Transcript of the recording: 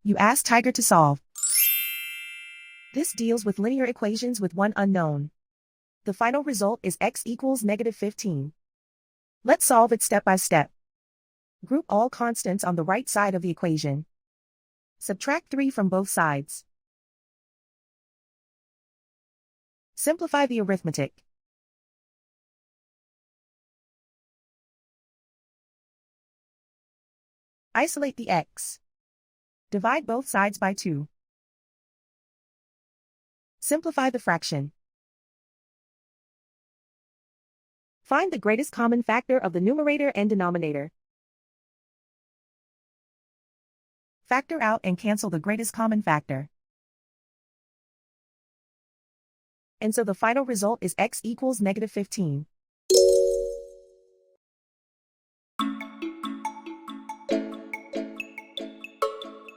You ask Tiger to solve. This deals with linear equations with one unknown. The final result is x equals -15. Let's solve it step by step. Group all constants on the right side of the equation. Subtract 3 from both sides. Simplify the arithmetic. Isolate the x. Divide both sides by 2. Simplify the fraction. Find the greatest common factor of the numerator and denominator. Factor out and cancel the greatest common factor. And so the final result is x equals -15.